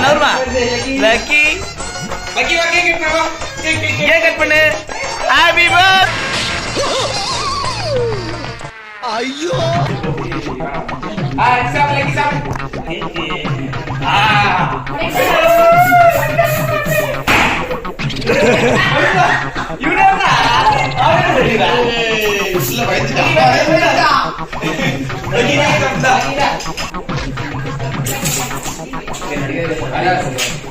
நவருமா lucky cake cut பண்ணு. Happy birth. ஐயோ சாப் லக்கி சாப். இவனடா அவனே தெரியுதா? இல்ல பயந்துடா. லக்கி கேக் கட் பண்ணு.